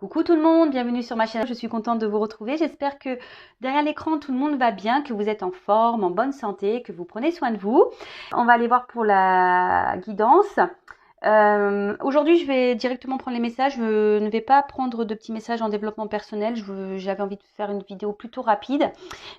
Coucou tout le monde, bienvenue sur ma chaîne, je suis contente de vous retrouver. J'espère que derrière l'écran tout le monde va bien, que vous êtes en forme, en bonne santé, que vous prenez soin de vous. On va aller voir pour la guidance. Aujourd'hui je vais directement prendre les messages, je ne vais pas prendre de petits messages en développement personnel, j'avais envie de faire une vidéo plutôt rapide.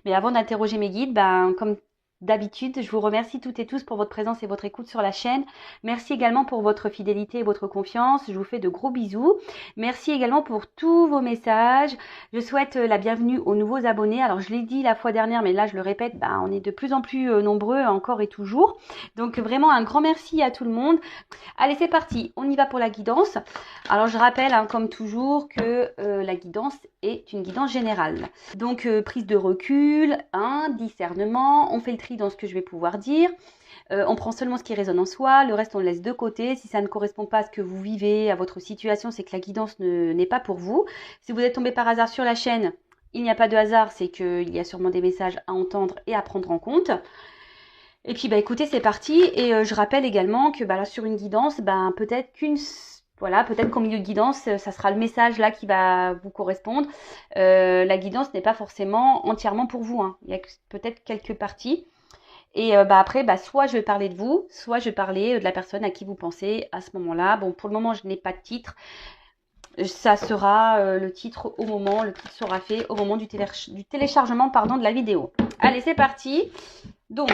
Mais avant d'interroger mes guides, comme d'habitude, je vous remercie toutes et tous pour votre présence et votre écoute sur la chaîne. Merci également pour votre fidélité et votre confiance. Je vous fais de gros bisous. Merci également pour tous vos messages. Je souhaite la bienvenue aux nouveaux abonnés. Alors, je l'ai dit la fois dernière, mais là, je le répète, on est de plus en plus nombreux encore et toujours. Donc, vraiment un grand merci à tout le monde. Allez, c'est parti. On y va pour la guidance. Alors, je rappelle, comme toujours, que la guidance est une guidance générale. Donc, prise de recul, discernement. On fait le tri dans ce que je vais pouvoir dire. On prend seulement ce qui résonne en soi, le reste on le laisse de côté. Si ça ne correspond pas à ce que vous vivez, à votre situation, c'est que la guidance n'est pas pour vous. Si vous êtes tombé par hasard sur la chaîne, il n'y a pas de hasard, c'est qu'il y a sûrement des messages à entendre et à prendre en compte. Et puis écoutez, c'est parti. Et je rappelle également que là sur une guidance, peut-être qu'au milieu de guidance, ça sera le message là qui va vous correspondre. La guidance n'est pas forcément entièrement pour vous, Il y a peut-être quelques parties. Et après, soit je vais parler de vous, soit je vais parler de la personne à qui vous pensez à ce moment-là. Bon, pour le moment, je n'ai pas de titre. Ça sera le titre sera fait au moment du téléchargement de la vidéo. Allez, c'est parti. Donc,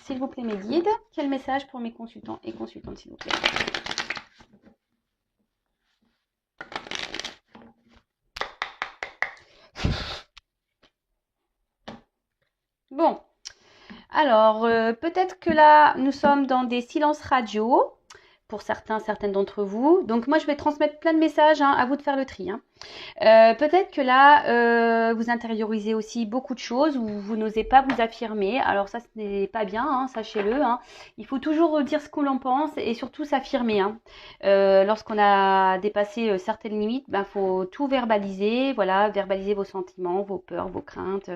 s'il vous plaît, mes guides, quel message pour mes consultants et consultantes, s'il vous plaît? Bon. Alors, peut-être que là, nous sommes dans des silences radio, pour certaines d'entre vous. Donc, moi, je vais transmettre plein de messages, à vous de faire le tri. Peut-être que là, vous intériorisez aussi beaucoup de choses ou vous n'osez pas vous affirmer. Alors ça, ce n'est pas bien, sachez-le. Il faut toujours dire ce qu'on en pense et surtout s'affirmer. Lorsqu'on a dépassé certaines limites, faut tout verbaliser. Voilà, verbaliser vos sentiments, vos peurs, vos craintes.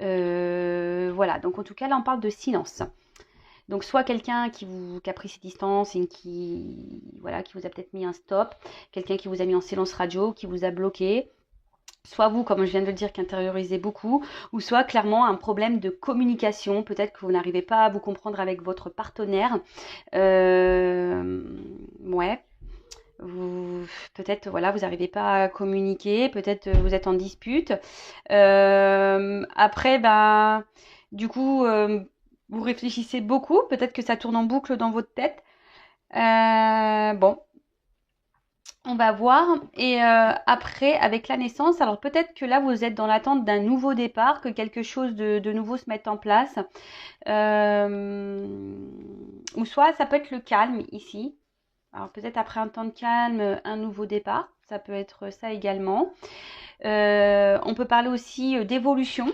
Voilà, donc en tout cas, là, on parle de silence. Donc soit quelqu'un qui a pris ses distances et qui vous a peut-être mis un stop, quelqu'un qui vous a mis en silence radio, qui vous a bloqué, soit vous, comme je viens de le dire, qui intériorisez beaucoup, ou soit clairement un problème de communication, peut-être que vous n'arrivez pas à vous comprendre avec votre partenaire. Peut-être vous n'arrivez pas à communiquer, peut-être vous êtes en dispute. Après, du coup, vous réfléchissez beaucoup, peut-être que ça tourne en boucle dans votre tête. Bon, on va voir. Et après, avec la naissance, alors peut-être que là, vous êtes dans l'attente d'un nouveau départ, que quelque chose de nouveau se mette en place. Ou soit ça peut être le calme ici. Alors peut-être après un temps de calme, un nouveau départ. Ça peut être ça également. On peut parler aussi d'évolution.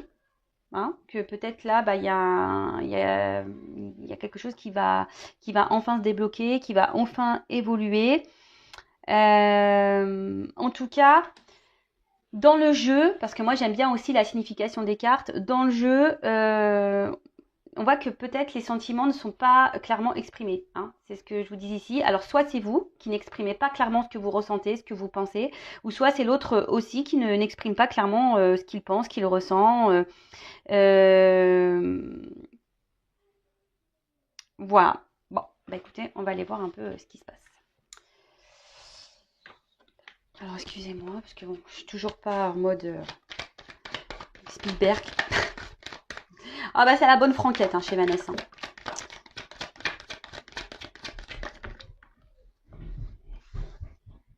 Que peut-être là, il y a quelque chose qui va enfin se débloquer, qui va enfin évoluer. En tout cas, dans le jeu, parce que moi j'aime bien aussi la signification des cartes, dans le jeu, on voit que peut-être les sentiments ne sont pas clairement exprimés. C'est ce que je vous dis ici. Alors soit c'est vous qui n'exprimez pas clairement ce que vous ressentez, ce que vous pensez, ou soit c'est l'autre aussi qui n'exprime pas clairement ce qu'il pense, ce qu'il ressent. Voilà. Bon, écoutez, on va aller voir un peu ce qui se passe. Alors excusez-moi, parce que je suis toujours pas en mode Spielberg. C'est la bonne franquette chez Vanessa.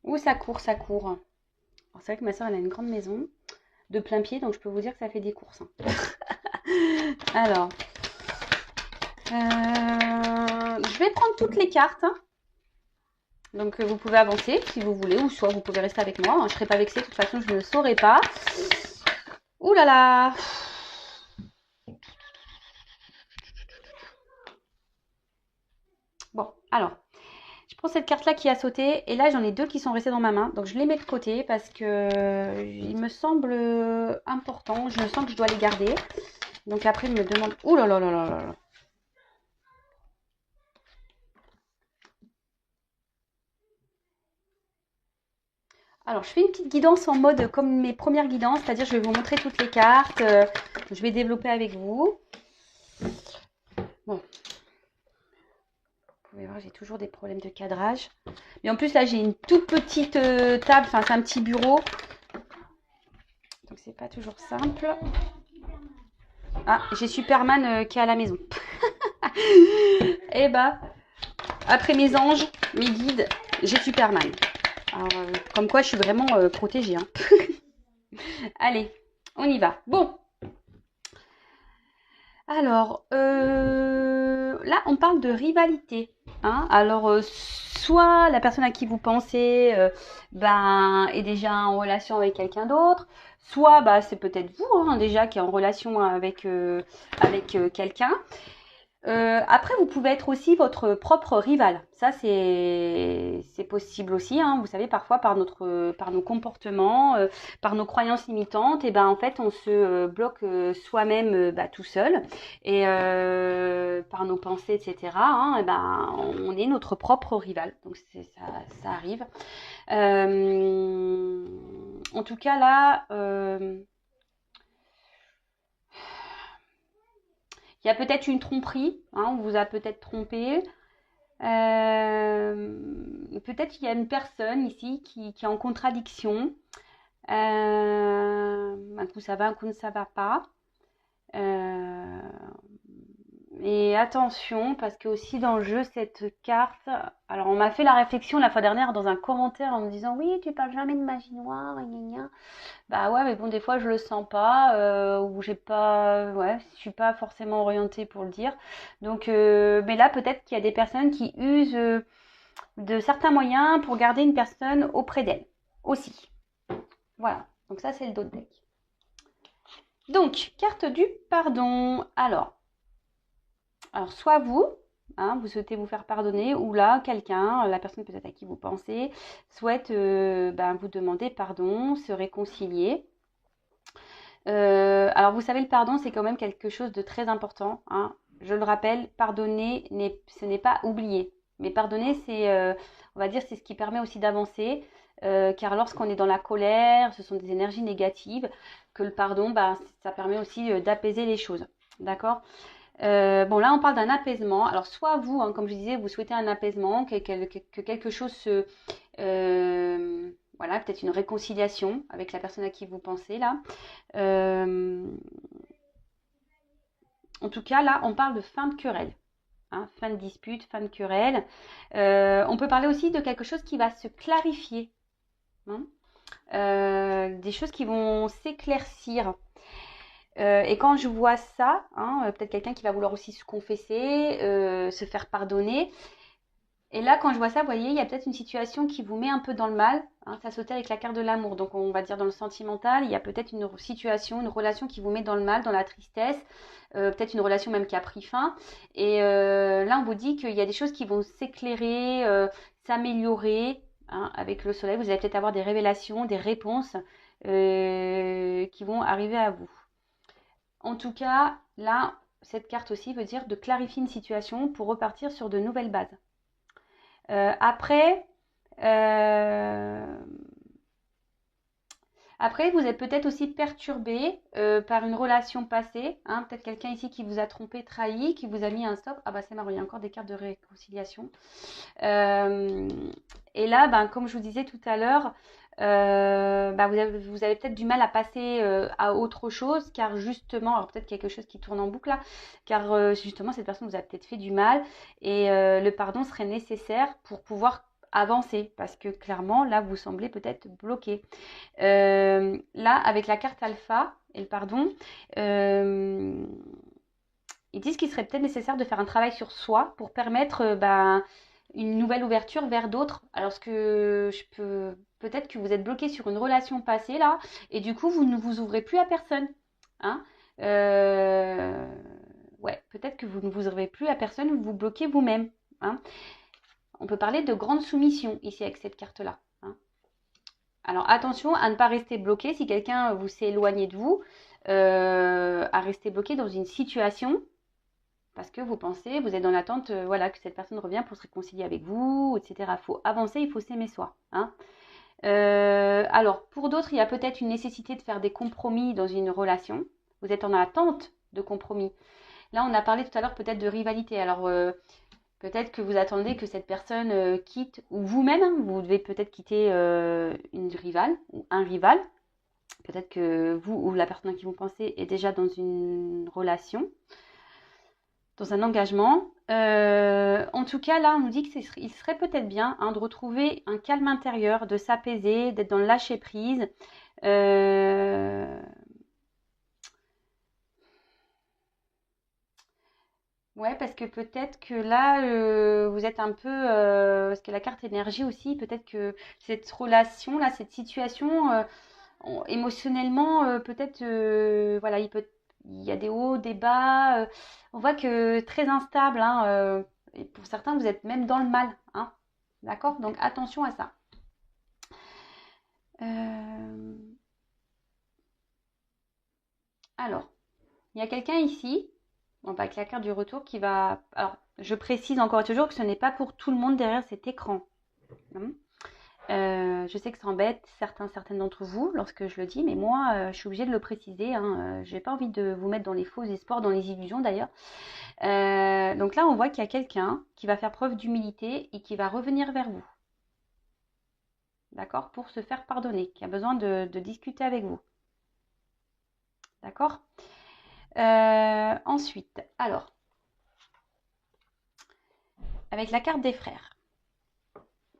Ouh, ça court, ça court. Alors, c'est vrai que ma soeur, elle a une grande maison de plein pied, donc je peux vous dire que ça fait des courses. Alors, je vais prendre toutes les cartes. Donc, vous pouvez avancer si vous voulez, ou soit vous pouvez rester avec moi. Je ne serai pas vexée, de toute façon, je ne saurais pas. Ouh là là! Bon, alors, je prends cette carte-là qui a sauté, et là, j'en ai deux qui sont restées dans ma main. Donc, je les mets de côté parce que il me semble important. Je sens que je dois les garder. Donc, après, il me demande... Ouh là là là là là! Alors, je fais une petite guidance en mode comme mes premières guidances, c'est-à-dire je vais vous montrer toutes les cartes, je vais développer avec vous. Bon, vous pouvez voir, j'ai toujours des problèmes de cadrage. Mais en plus, là, j'ai une toute petite table, enfin, c'est un petit bureau. Donc, c'est pas toujours simple. Ah, j'ai Superman qui est à la maison. Et bah, après mes anges, mes guides, j'ai Superman. Alors, comme quoi, je suis vraiment protégée. Hein. Allez, on y va. Bon. Alors, là, on parle de rivalité. Hein. Alors, soit la personne à qui vous pensez est déjà en relation avec quelqu'un d'autre, soit c'est peut-être vous hein, déjà qui est en relation avec quelqu'un. Après, vous pouvez être aussi votre propre rival. Ça, c'est possible aussi. Hein. Vous savez, parfois par nos comportements, par nos croyances limitantes, et en fait, on se bloque soi-même tout seul, et par nos pensées, etc. Hein, on est notre propre rival. Donc ça arrive. En tout cas là. Il y a peut-être une tromperie, hein, on vous a peut-être trompé. Peut-être qu'il y a une personne ici qui est en contradiction. Un coup ça va, un coup ça va pas. Et attention, parce que aussi dans le jeu, cette carte... Alors, on m'a fait la réflexion la fois dernière dans un commentaire en me disant « Oui, tu parles jamais de magie noire, gna gna. » Bah ouais, mais bon, des fois, je le sens pas, ou j'ai pas... Ouais, je suis pas forcément orientée pour le dire. Donc, mais là, peut-être qu'il y a des personnes qui usent de certains moyens pour garder une personne auprès d'elle, aussi. Voilà, donc ça, c'est le dos de deck. Donc, carte du pardon. Alors soit vous, hein, vous souhaitez vous faire pardonner, ou là, quelqu'un, la personne peut-être à qui vous pensez, souhaite vous demander pardon, se réconcilier. Alors, vous savez, le pardon, c'est quand même quelque chose de très important. Hein. Je le rappelle, pardonner, ce n'est pas oublier. Mais pardonner, on va dire, c'est ce qui permet aussi d'avancer. Car lorsqu'on est dans la colère, ce sont des énergies négatives, que le pardon, ça permet aussi d'apaiser les choses. D'accord ? Bon, là, on parle d'un apaisement. Alors, soit vous, hein, comme je disais, vous souhaitez un apaisement, que quelque chose se... voilà, peut-être une réconciliation avec la personne à qui vous pensez, là. En tout cas, là, on parle de fin de querelle. Hein, fin de dispute, fin de querelle. On peut parler aussi de quelque chose qui va se clarifier. Hein, des choses qui vont s'éclaircir. Et quand je vois ça, hein, peut-être quelqu'un qui va vouloir aussi se confesser, se faire pardonner. Et là, quand je vois ça, vous voyez, il y a peut-être une situation qui vous met un peu dans le mal. Hein, ça sautait avec la carte de l'amour. Donc, on va dire dans le sentimental, il y a peut-être une situation, une relation qui vous met dans le mal, dans la tristesse. Peut-être une relation même qui a pris fin. Et là, on vous dit qu'il y a des choses qui vont s'éclairer, s'améliorer. Hein, avec le soleil, vous allez peut-être avoir des révélations, des réponses qui vont arriver à vous. En tout cas, là, cette carte aussi veut dire de clarifier une situation pour repartir sur de nouvelles bases. Après, vous êtes peut-être aussi perturbé par une relation passée. Hein, peut-être quelqu'un ici qui vous a trompé, trahi, qui vous a mis un stop. Ah bah c'est marrant, il y a encore des cartes de réconciliation. Et là, comme je vous disais tout à l'heure, vous avez peut-être du mal à passer à autre chose, car justement, alors peut-être quelque chose qui tourne en boucle là, car justement cette personne vous a peut-être fait du mal, et le pardon serait nécessaire pour pouvoir avancer, parce que clairement là vous semblez peut-être bloqué. Là avec la carte alpha et le pardon, ils disent qu'il serait peut-être nécessaire de faire un travail sur soi pour permettre une nouvelle ouverture vers d'autres. Alors peut-être que vous êtes bloqué sur une relation passée là, et du coup vous ne vous ouvrez plus à personne. Hein, ouais, peut-être que vous ne vous ouvrez plus à personne, vous vous bloquez vous-même. Hein. On peut parler de grande soumission ici avec cette carte-là. Hein. Alors attention à ne pas rester bloqué si quelqu'un vous s'est éloigné de vous, à rester bloqué dans une situation parce que vous pensez, vous êtes dans l'attente que cette personne revienne pour se réconcilier avec vous, etc. Il faut avancer, il faut s'aimer soi. Hein. Alors, pour d'autres, il y a peut-être une nécessité de faire des compromis dans une relation. Vous êtes en attente de compromis. Là, on a parlé tout à l'heure peut-être de rivalité. Alors, peut-être que vous attendez que cette personne quitte, ou vous-même, hein, vous devez peut-être quitter une rivale ou un rival. Peut-être que vous ou la personne à qui vous pensez est déjà dans une relation, dans un engagement. En tout cas, là, on nous dit qu'il serait peut-être bien hein, de retrouver un calme intérieur, de s'apaiser, d'être dans le lâcher-prise. Ouais, parce que peut-être que là, vous êtes un peu, parce que la carte énergie aussi, peut-être que cette relation-là, cette situation, émotionnellement, peut-être, voilà, il y a des hauts, des bas. On voit que très instable, hein, et pour certains, vous êtes même dans le mal, hein, d'accord? Donc attention à ça. Euh, alors, il y a quelqu'un ici, bon, avec la carte du retour, qui va. Alors, je précise encore et toujours que ce n'est pas pour tout le monde derrière cet écran. Hein. Je sais que ça embête certaines d'entre vous lorsque je le dis, mais moi, je suis obligée de le préciser. Hein, j'ai pas envie de vous mettre dans les faux espoirs, dans les illusions d'ailleurs. Donc là, on voit qu'il y a quelqu'un qui va faire preuve d'humilité et qui va revenir vers vous, d'accord, pour se faire pardonner, qui a besoin de discuter avec vous, d'accord. Ensuite, alors, avec la carte des frères.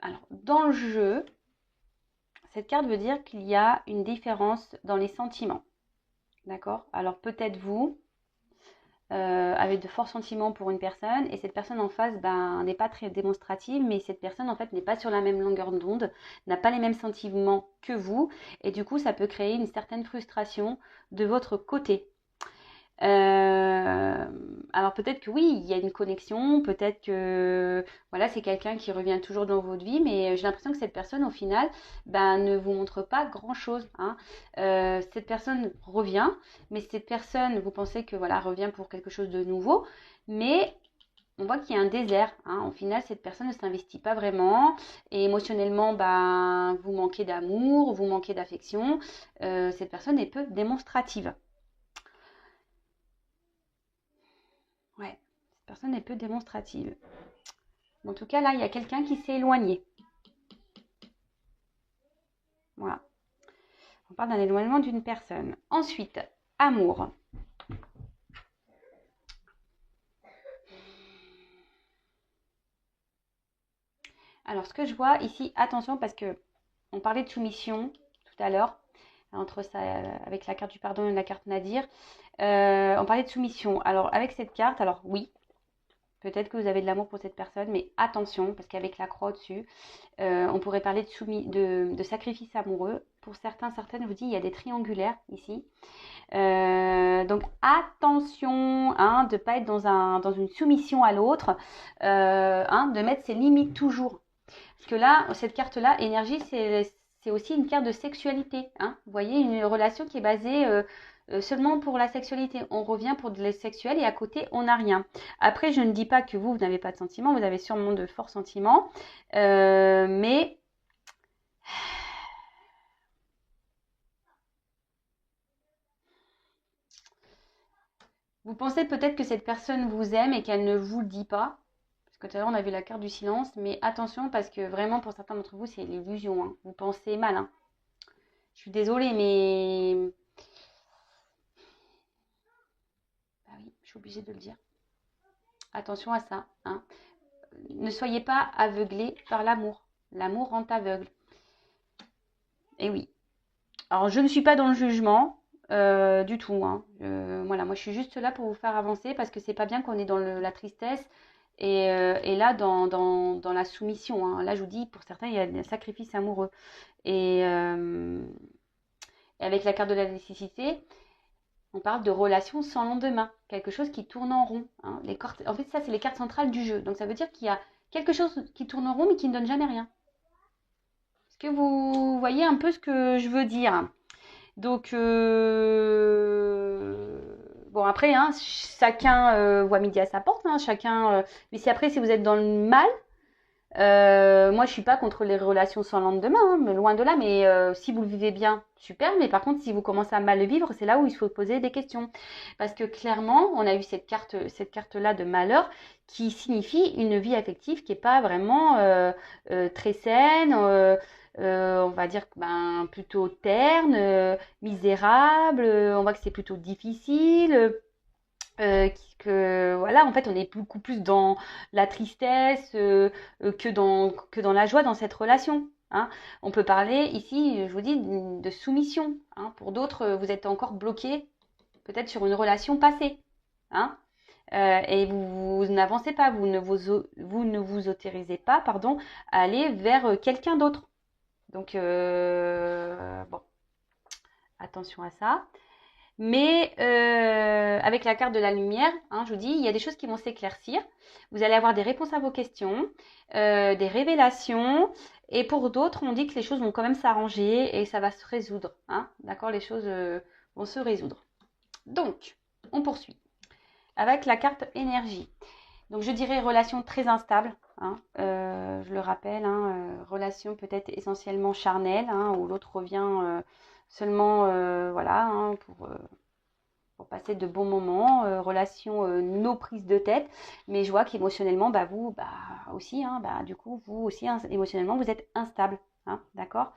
Alors, dans le jeu, cette carte veut dire qu'il y a une différence dans les sentiments. D'accord? Alors peut-être vous avez de forts sentiments pour une personne et cette personne en face n'est pas très démonstrative, mais cette personne en fait n'est pas sur la même longueur d'onde, n'a pas les mêmes sentiments que vous et du coup ça peut créer une certaine frustration de votre côté. Alors peut-être que oui, il y a une connexion, peut-être que voilà, c'est quelqu'un qui revient toujours dans votre vie, mais j'ai l'impression que cette personne au final ne vous montre pas grand-chose. Hein. Cette personne revient, mais cette personne, vous pensez que voilà, revient pour quelque chose de nouveau, mais on voit qu'il y a un désert. Hein. Au final, cette personne ne s'investit pas vraiment et émotionnellement, vous manquez d'amour, vous manquez d'affection. Cette personne est peu démonstrative. Ouais, cette personne est peu démonstrative. En tout cas, là, il y a quelqu'un qui s'est éloigné. Voilà. On parle d'un éloignement d'une personne. Ensuite, amour. Alors, ce que je vois ici, attention, parce que on parlait de soumission tout à l'heure, entre ça, avec la carte du pardon et la carte Nadir. On parlait de soumission. Alors, avec cette carte, alors oui, peut-être que vous avez de l'amour pour cette personne, mais attention, parce qu'avec la croix au-dessus, on pourrait parler de sacrifice amoureux. Pour certaines, je vous dis, il y a des triangulaires ici. Donc attention hein, de ne pas être dans une soumission à l'autre, de mettre ses limites toujours. Parce que là, cette carte-là, énergie, c'est aussi une carte de sexualité. Hein. Vous voyez, une relation qui est basée seulement pour la sexualité. On revient pour de la sexuelle et à côté, on n'a rien. Après, je ne dis pas que vous n'avez pas de sentiments, vous avez sûrement de forts sentiments, mais vous pensez peut-être que cette personne vous aime et qu'elle ne vous le dit pas. Parce que tout à l'heure, on a vu la carte du silence. Mais attention, parce que vraiment, pour certains d'entre vous, c'est l'illusion. Hein. Vous pensez mal. Hein. Je suis désolée, mais... Bah oui, je suis obligée de le dire. Attention à ça. Hein. Ne soyez pas aveuglés par l'amour. L'amour rend aveugle. Et oui. Alors, je ne suis pas dans le jugement. Du tout. Hein. Voilà, moi je suis juste là pour vous faire avancer parce que c'est pas bien qu'on est dans la tristesse et là dans la soumission. Hein. Là je vous dis, pour certains, il y a un sacrifice amoureux. Et, et avec la carte de la nécessité, on parle de relations sans lendemain, quelque chose qui tourne en rond. Hein. En fait, ça c'est les cartes centrales du jeu. Donc ça veut dire qu'il y a quelque chose qui tourne en rond mais qui ne donne jamais rien. Est-ce que vous voyez un peu ce que je veux dire? Donc, bon, après, hein, chacun voit midi à sa porte. Hein, chacun, mais si après, si vous êtes dans le mal, Moi, je suis pas contre les relations sans lendemain, hein, mais loin de là. Mais si vous le vivez bien, super. Mais par contre, si vous commencez à mal le vivre, c'est là où il faut poser des questions. Parce que clairement, on a eu cette carte-là de malheur qui signifie une vie affective qui est pas vraiment très saine. On va dire ben, plutôt terne, misérable. On voit que c'est plutôt difficile. Que voilà, en fait, on est beaucoup plus dans la tristesse que dans la joie dans cette relation. Hein. On peut parler ici, je vous dis, de soumission. Hein. Pour d'autres, vous êtes encore bloqué peut-être sur une relation passée. Hein. Et vous n'avancez pas, vous ne vous autorisez pas, pardon, à aller vers quelqu'un d'autre. Donc, bon, attention à ça. Mais avec la carte de la lumière, hein, je vous dis, il y a des choses qui vont s'éclaircir. Vous allez avoir des réponses à vos questions, des révélations. Et pour d'autres, on dit que les choses vont quand même s'arranger et ça va se résoudre. Hein, d'accord, les choses vont se résoudre. Donc, on poursuit avec la carte énergie. Donc, je dirais relation très instable. Hein, je le rappelle, hein, relation peut-être essentiellement charnelle, hein, où l'autre revient seulement, voilà, hein, pour passer de bons moments, relation no prise de tête, mais je vois qu'émotionnellement, bah vous, bah aussi, hein, bah du coup, vous aussi, hein, émotionnellement, vous êtes instable, hein, d'accord.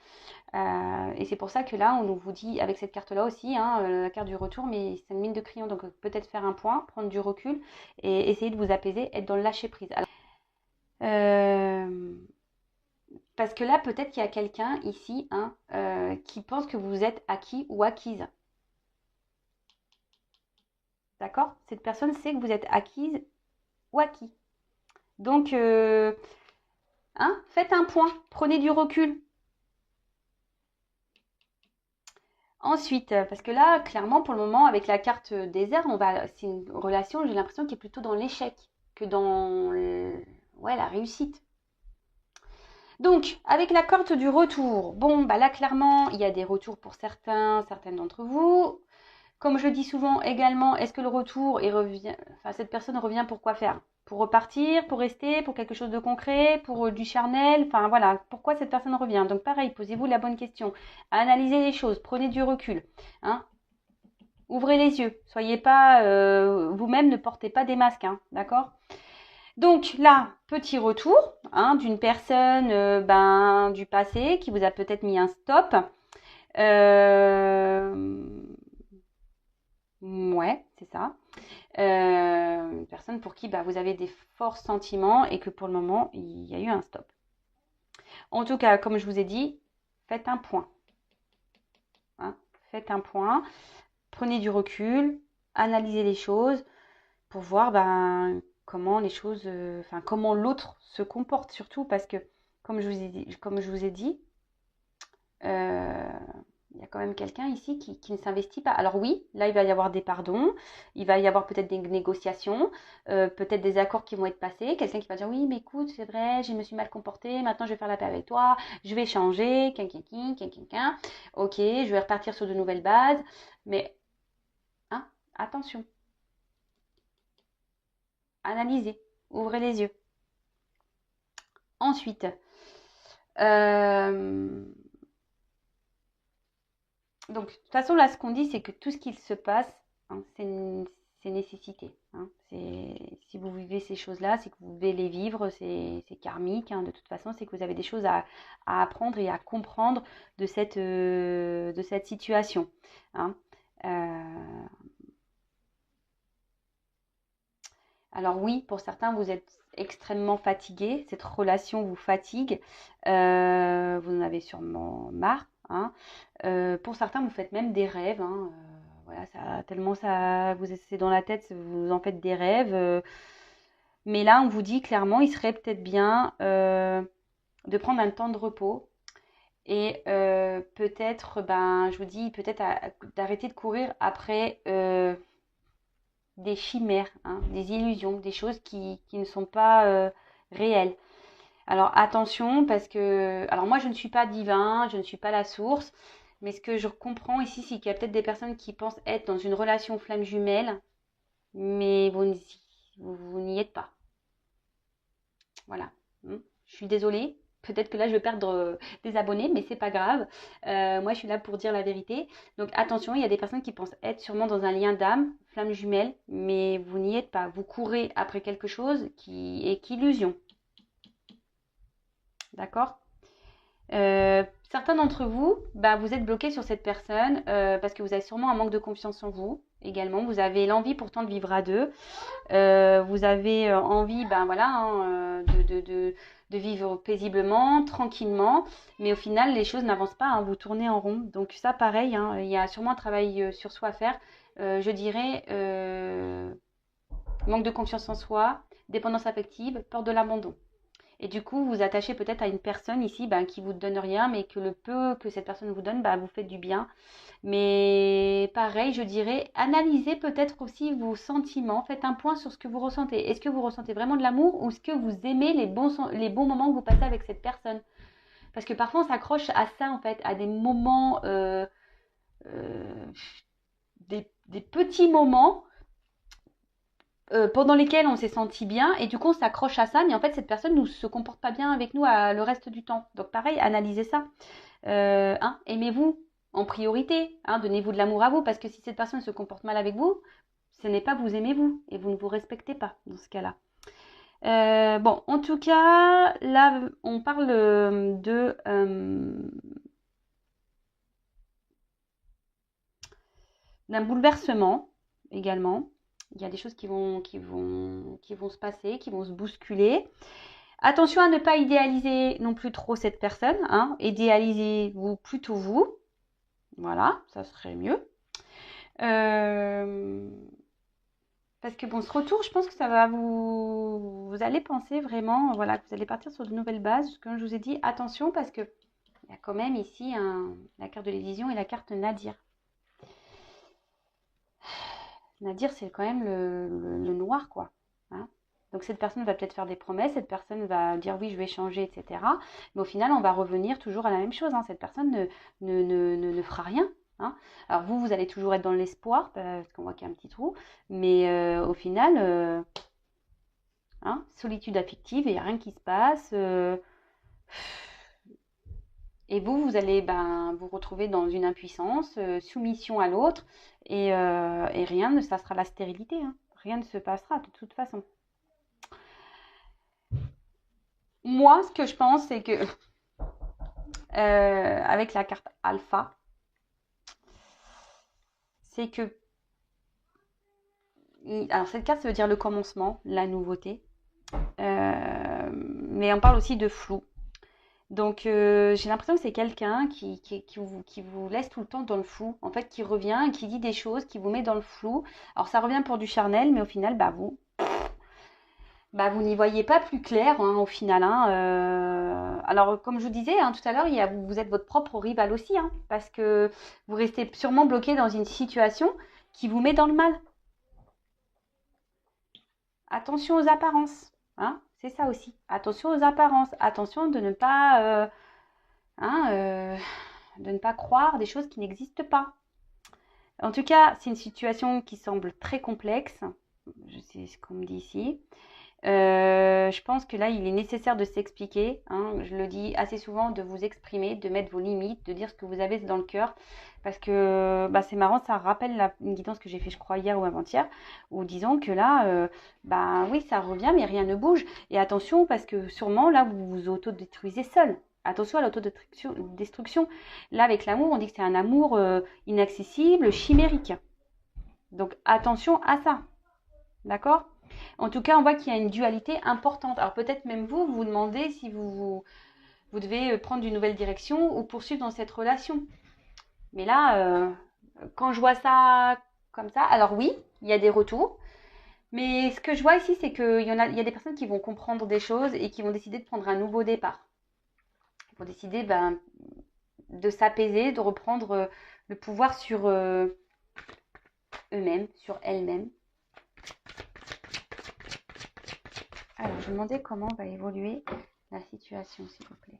Et c'est pour ça que là, on vous dit, avec cette carte-là aussi, hein, la carte du retour, mais c'est une mine de crayon, donc peut-être faire un point, prendre du recul, et essayer de vous apaiser, être dans le lâcher-prise. Alors, parce que là, peut-être qu'il y a quelqu'un ici, hein, qui pense que vous êtes acquis ou acquise. D'accord? Cette personne sait que vous êtes acquise ou acquis. Donc, hein, faites un point, prenez du recul. Ensuite, parce que là, clairement, pour le moment, avec la carte désert, c'est une relation, j'ai l'impression, qui est plutôt dans l'échec que dans ouais, la réussite. Donc, avec la carte du retour, bon, bah là, clairement, il y a des retours pour certaines d'entre vous. Comme je dis souvent également, est-ce que le retour, enfin, cette personne revient pour quoi faire? Pour repartir, pour rester, pour quelque chose de concret, pour du charnel, enfin voilà, pourquoi cette personne revient? Donc pareil, posez-vous la bonne question. Analysez les choses, prenez du recul. Hein. Ouvrez les yeux, soyez pas vous-même, ne portez pas des masques, hein, d'accord? Donc là, petit retour hein, d'une personne du passé qui vous a peut-être mis un stop. Ouais, c'est ça. Une personne pour qui bah, vous avez des forts sentiments et que pour le moment, il y a eu un stop. En tout cas, comme je vous ai dit, faites un point. Hein, faites un point, prenez du recul, analysez les choses pour voir ben, comment les choses, comment l'autre se comporte surtout parce que, comme je vous ai dit euh, il y a quand même quelqu'un ici qui ne s'investit pas. Alors oui, là, il va y avoir des pardons, il va y avoir peut-être des négociations, peut-être des accords qui vont être passés, quelqu'un qui va dire oui, mais écoute, c'est vrai, je me suis mal comportée, maintenant je vais faire la paix avec toi, je vais changer, ok, je vais repartir sur de nouvelles bases, mais hein, attention, analysez, ouvrez les yeux. Ensuite, donc, de toute façon, là, ce qu'on dit, c'est que tout ce qu'il se passe, hein, c'est nécessité. Hein. Si vous vivez ces choses-là, c'est que vous devez les vivre, c'est karmique. Hein, de toute façon, c'est que vous avez des choses à apprendre et à comprendre de cette situation. Hein. Alors oui, pour certains, vous êtes extrêmement fatigué. Cette relation vous fatigue. Vous en avez sûrement marre. Hein. Pour certains, vous faites même des rêves. Hein. Voilà, tellement ça vous c'est dans la tête, vous en faites des rêves. Mais là, on vous dit clairement, il serait peut-être bien de prendre un temps de repos. Et peut-être, ben, je vous dis, peut-être d'arrêter de courir après des chimères, hein, des illusions, des choses qui ne sont pas réelles. Alors attention parce que, alors moi je ne suis pas divin, je ne suis pas la source, mais ce que je comprends ici, c'est qu'il y a peut-être des personnes qui pensent être dans une relation flamme jumelle, mais vous n'y êtes pas. Voilà. Je suis désolée. Peut-être que là, je vais perdre des abonnés, mais c'est pas grave. Moi, je suis là pour dire la vérité. Donc, attention, il y a des personnes qui pensent être sûrement dans un lien d'âme, flamme jumelle, mais vous n'y êtes pas. Vous courez après quelque chose qui est qu'illusion. D'accord? Certains d'entre vous, bah, vous êtes bloqués sur cette personne parce que vous avez sûrement un manque de confiance en vous également. Vous avez l'envie pourtant de vivre à deux. Vous avez envie, ben voilà, hein, de vivre paisiblement, tranquillement, mais au final, les choses n'avancent pas, hein, vous tournez en rond. Donc ça, pareil, hein, il y a sûrement un travail sur soi à faire. Je dirais manque de confiance en soi, dépendance affective, peur de l'abandon. Et du coup, vous attachez peut-être à une personne ici ben, qui vous donne rien, mais que le peu que cette personne vous donne, ben, vous fait du bien. Mais pareil, je dirais, analysez peut-être aussi vos sentiments. Faites un point sur ce que vous ressentez. Est-ce que vous ressentez vraiment de l'amour ou est-ce que vous aimez les bons moments que vous passez avec cette personne? Parce que parfois, on s'accroche à ça, en fait, à des moments, euh, des petits moments pendant lesquels on s'est senti bien et du coup, on s'accroche à ça. Mais en fait, cette personne ne se comporte pas bien avec nous le reste du temps. Donc pareil, analysez ça. Hein, aimez-vous en priorité, hein, donnez-vous de l'amour à vous, parce que si cette personne se comporte mal avec vous, ce n'est pas vous aimez vous, et vous ne vous respectez pas dans ce cas-là. Bon, en tout cas, là, on parle d'un bouleversement également. Il y a des choses qui vont se passer, qui vont se bousculer. Attention à ne pas idéaliser non plus trop cette personne. Hein. Idéalisez-vous plutôt vous. Voilà, ça serait mieux. Parce que bon, ce retour, je pense que ça va vous allez penser vraiment, voilà, que vous allez partir sur de nouvelles bases. Comme je vous ai dit, attention parce que il y a quand même ici la carte de l'évision et la carte Nadir. Nadir, c'est quand même le noir, quoi. Hein. Donc cette personne va peut-être faire des promesses, cette personne va dire oui, je vais changer, etc. Mais au final, on va revenir toujours à la même chose. Hein. Cette personne ne fera rien. Hein. Alors vous allez toujours être dans l'espoir, parce qu'on voit qu'il y a un petit trou. Mais au final, hein, solitude affective, il n'y a rien qui se passe. Et vous allez vous retrouver dans une impuissance, soumission à l'autre, et rien, ça sera la stérilité. Hein. Rien ne se passera de toute façon. Moi, ce que je pense, c'est que avec la carte alpha, c'est que alors cette carte, ça veut dire le commencement, la nouveauté, mais on parle aussi de flou. Donc j'ai l'impression que c'est quelqu'un qui vous laisse tout le temps dans le flou, en fait, qui revient, qui dit des choses, qui vous met dans le flou. Alors ça revient pour du charnel, mais au final, vous n'y voyez pas plus clair, hein, au final. Hein, alors, comme je vous disais hein, tout à l'heure, vous êtes votre propre rival aussi, hein, parce que vous restez sûrement bloqué dans une situation qui vous met dans le mal. Attention aux apparences, hein, c'est ça aussi. Attention aux apparences. Attention hein, de ne pas croire des choses qui n'existent pas. En tout cas, c'est une situation qui semble très complexe. Je sais ce qu'on me dit ici. Je pense que là, il est nécessaire de s'expliquer. Hein, je le dis assez souvent, de vous exprimer, de mettre vos limites, de dire ce que vous avez dans le cœur. Parce que c'est marrant, ça rappelle une guidance que j'ai fait, je crois, hier ou avant-hier, où disons que là, oui, ça revient, mais rien ne bouge. Et attention, parce que sûrement, là, vous vous autodétruisez seul. Attention à l'autodestruction. Là, avec l'amour, on dit que c'est un amour inaccessible, chimérique. Donc, attention à ça. D'accord ? En tout cas, on voit qu'il y a une dualité importante. Alors peut-être même vous demandez si vous devez prendre une nouvelle direction ou poursuivre dans cette relation. Mais là, quand je vois ça comme ça, alors oui, il y a des retours. Mais ce que je vois ici, c'est qu'il y a des personnes qui vont comprendre des choses et qui vont décider de prendre un nouveau départ. Ils vont décider de s'apaiser, de reprendre le pouvoir sur eux-mêmes, sur elles-mêmes. Alors, je me demandais comment va évoluer la situation, s'il vous plaît.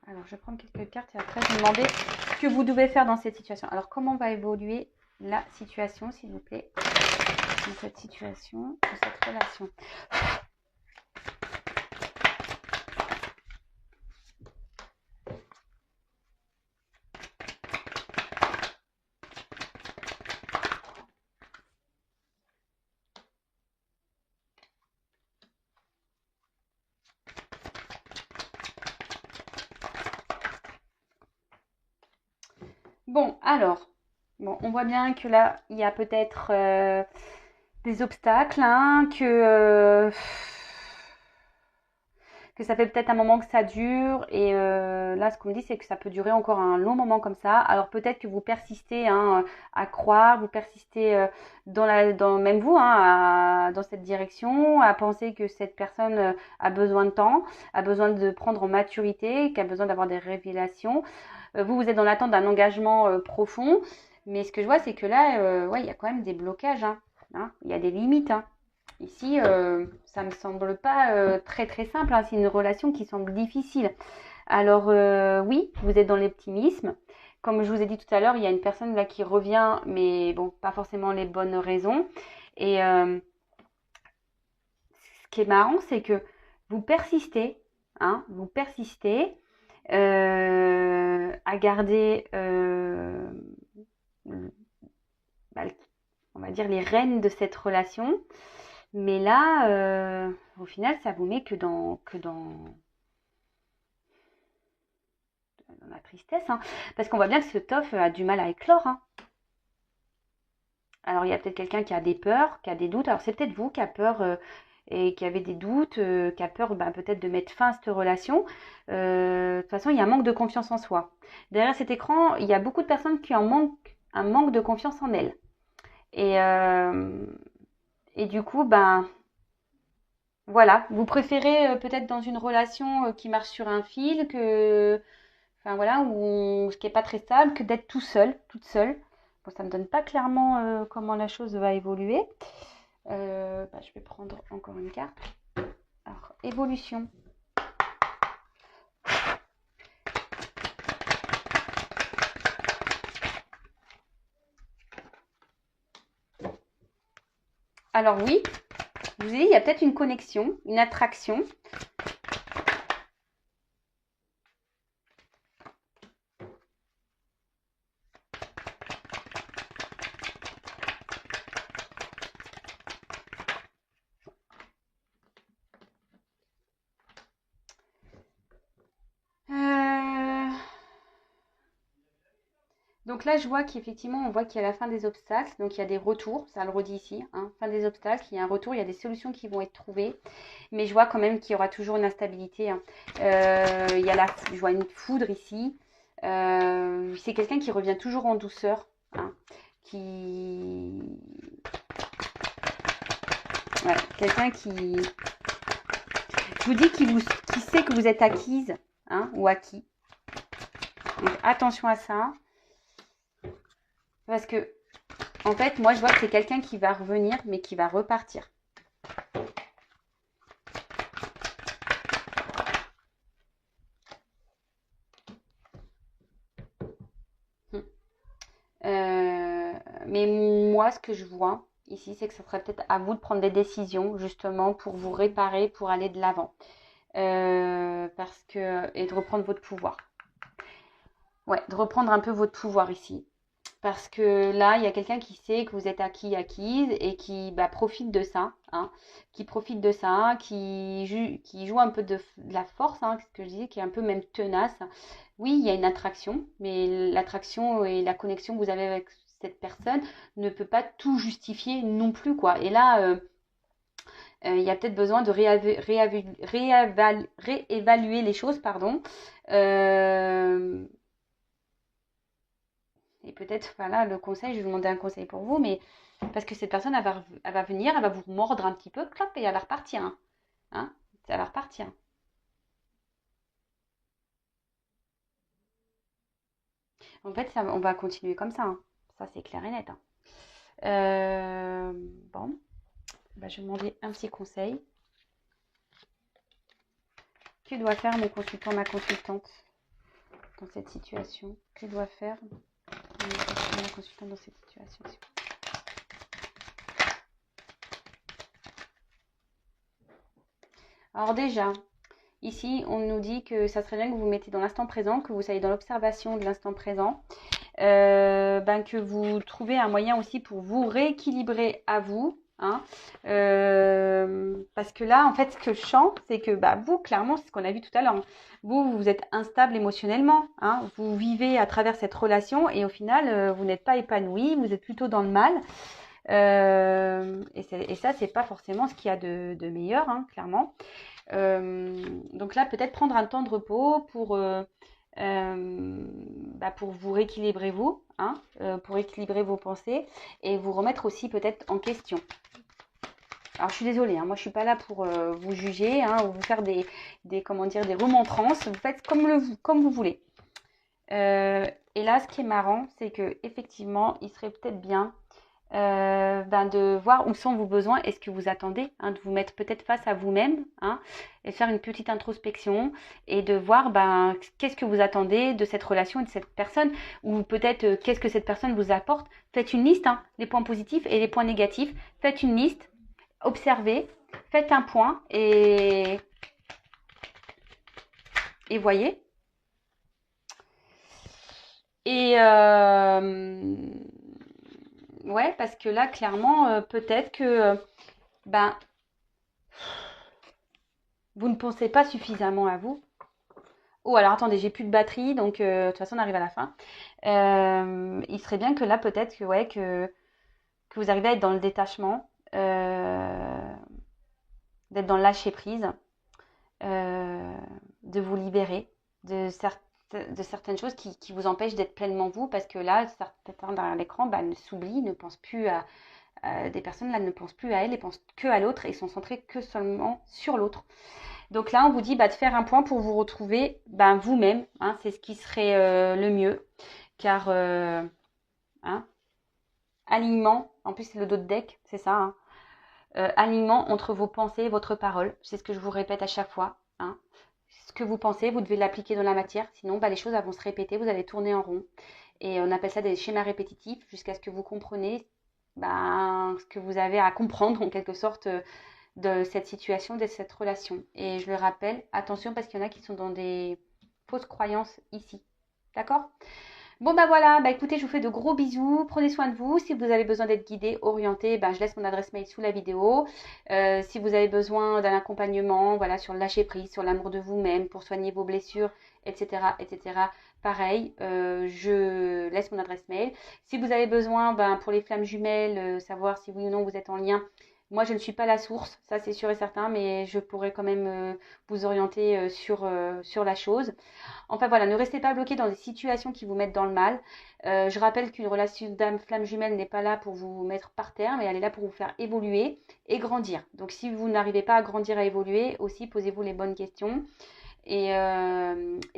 Alors, Alors, je vais prendre quelques cartes et après, je vais demander ce que vous devez faire dans cette situation. Alors, comment va évoluer la situation, s'il vous plaît, dans cette situation, dans cette relation? Bon, alors, bon, on voit bien que là, il y a peut-être des obstacles, hein, que ça fait peut-être un moment que ça dure. Et là, ce qu'on me dit, c'est que ça peut durer encore un long moment comme ça. Alors peut-être que vous persistez, hein, à croire, vous persistez même vous, hein, dans cette direction, à penser que cette personne a besoin de temps, a besoin de prendre en maturité, qu'a besoin d'avoir des révélations. Vous êtes dans l'attente d'un engagement profond. Mais ce que je vois, c'est que là, ouais, il y a quand même des blocages, hein, hein. Il y a des limites, hein. Ici, ça me semble pas très très simple, hein. C'est une relation qui semble difficile. Alors oui, vous êtes dans l'optimisme. Comme je vous ai dit tout à l'heure, il y a une personne là qui revient, mais bon, pas forcément les bonnes raisons. Et ce qui est marrant, c'est que vous persistez, hein, vous persistez à garder, bah, on va dire, les rênes de cette relation. Mais là, au final, ça vous met dans la tristesse, hein. Parce qu'on voit bien que ce tof a du mal à éclore, hein. Alors, il y a peut-être quelqu'un qui a des peurs, qui a des doutes. Alors, c'est peut-être vous qui a peur et qui avez des doutes, qui a peur peut-être de mettre fin à cette relation. De toute façon, il y a un manque de confiance en soi. Derrière cet écran, il y a beaucoup de personnes qui en manquent un manque de confiance en elles. Et, euh, et du coup, voilà, vous préférez peut-être dans une relation qui marche sur un fil, enfin voilà, ce qui est pas très stable, que d'être tout seul, toute seule. Bon, ça me donne pas clairement comment la chose va évoluer. Je vais prendre encore une carte. Alors, évolution. Alors oui, je vous ai dit, il y a peut-être une connexion, une attraction. Donc là, je vois qu'effectivement, on voit qu'il y a la fin des obstacles, donc il y a des retours, ça le redit ici, hein, fin des obstacles, il y a un retour, il y a des solutions qui vont être trouvées, mais je vois quand même qu'il y aura toujours une instabilité, hein. Je vois une foudre ici, c'est quelqu'un qui revient toujours en douceur, hein, ouais, quelqu'un je vous dis, qui sait que vous êtes acquise, hein, ou acquis. Donc attention à ça, parce que en fait, moi, je vois que c'est quelqu'un qui va revenir, mais qui va repartir. Mais moi, ce que je vois ici, c'est que ça serait peut-être à vous de prendre des décisions, justement, pour vous réparer, pour aller de l'avant. Et de reprendre votre pouvoir. Ouais, de reprendre un peu votre pouvoir ici. Parce que là, il y a quelqu'un qui sait que vous êtes acquise et qui profite de ça, hein, qui profite de ça, qui joue un peu de la force, hein, ce que je disais, qui est un peu même tenace. Oui, il y a une attraction, mais l'attraction et la connexion que vous avez avec cette personne ne peut pas tout justifier non plus, quoi. Et là, il y a peut-être besoin de réévaluer les choses, pardon. Euh, et peut-être, voilà, le conseil, je vais vous demander un conseil pour vous, mais parce que cette personne, elle va venir, elle va vous mordre un petit peu, clop, et elle va repartir, hein. Hein, ça va repartir. En fait, on va continuer comme ça, hein. Ça, c'est clair et net, hein. Euh, bon, je vais demander un petit conseil. Que doit faire mon consultant, ma consultante dans cette situation? Que doit faire la consultante dans cette situation? Alors déjà, ici, on nous dit que ça serait bien que vous vous mettez dans l'instant présent, que vous soyez dans l'observation de l'instant présent, que vous trouvez un moyen aussi pour vous rééquilibrer à vous. Hein, parce que là, en fait, ce que je sens, c'est que vous, clairement, c'est ce qu'on a vu tout à l'heure. Hein, vous êtes instable émotionnellement. Hein, vous vivez à travers cette relation et au final, vous n'êtes pas épanoui, vous êtes plutôt dans le mal. Et ça, c'est pas forcément ce qu'il y a de meilleur, hein, clairement. Donc là, peut-être prendre un temps de repos pour vous rééquilibrer vous, hein, pour équilibrer vos pensées et vous remettre aussi peut-être en question. Alors je suis désolée, hein, moi je suis pas là pour vous juger, hein, ou vous faire des remontrances. Vous faites comme vous voulez. Et là, ce qui est marrant, c'est que effectivement, il serait peut-être bien de voir où sont vos besoins et ce que vous attendez, hein, de vous mettre peut-être face à vous-même, hein, et faire une petite introspection et de voir qu'est-ce que vous attendez de cette relation et de cette personne, ou peut-être qu'est-ce que cette personne vous apporte. Faites une liste, hein, les points positifs et les points négatifs. Faites une liste, observez, faites un point et voyez. Et ouais, parce que là, clairement, peut-être que vous ne pensez pas suffisamment à vous. Oh, alors attendez, j'ai plus de batterie, donc de toute façon, on arrive à la fin. Il serait bien que là, peut-être que vous arrivez à être dans le détachement, d'être dans le lâcher-prise, de vous libérer de certaines choses qui vous empêchent d'être pleinement vous, parce que là, certains derrière l'écran ne s'oublient, ne pensent plus à des personnes là ne pensent plus à elles et pensent que à l'autre et sont centrées que seulement sur l'autre. Donc là, on vous dit de faire un point pour vous retrouver vous-même. Hein, c'est ce qui serait le mieux. Car alignement, en plus c'est le dos de deck, c'est ça. Hein, alignement entre vos pensées et votre parole. C'est ce que je vous répète à chaque fois. Hein. Ce que vous pensez, vous devez l'appliquer dans la matière. Sinon, les choses vont se répéter, vous allez tourner en rond. Et on appelle ça des schémas répétitifs jusqu'à ce que vous compreniez ce que vous avez à comprendre en quelque sorte de cette situation, de cette relation. Et je le rappelle, attention parce qu'il y en a qui sont dans des fausses croyances ici. D'accord ? Bon voilà, écoutez, je vous fais de gros bisous, prenez soin de vous. Si vous avez besoin d'être guidé, orienté, je laisse mon adresse mail sous la vidéo. Si vous avez besoin d'un accompagnement, sur le lâcher prise, sur l'amour de vous-même, pour soigner vos blessures, etc., pareil, je laisse mon adresse mail. Si vous avez besoin, pour les flammes jumelles, savoir si oui ou non vous êtes en lien, moi, je ne suis pas la source, ça c'est sûr et certain, mais je pourrais quand même vous orienter sur la chose. Enfin voilà, ne restez pas bloqué dans des situations qui vous mettent dans le mal. Je rappelle qu'une relation d'âme flamme jumelle n'est pas là pour vous mettre par terre, mais elle est là pour vous faire évoluer et grandir. Donc si vous n'arrivez pas à grandir, à évoluer, aussi posez-vous les bonnes questions. Et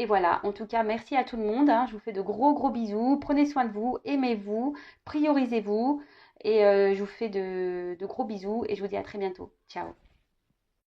voilà, en tout cas, merci à tout le monde. Hein. Je vous fais de gros bisous. Prenez soin de vous, aimez-vous, priorisez-vous. Et je vous fais de gros bisous et je vous dis à très bientôt. Ciao.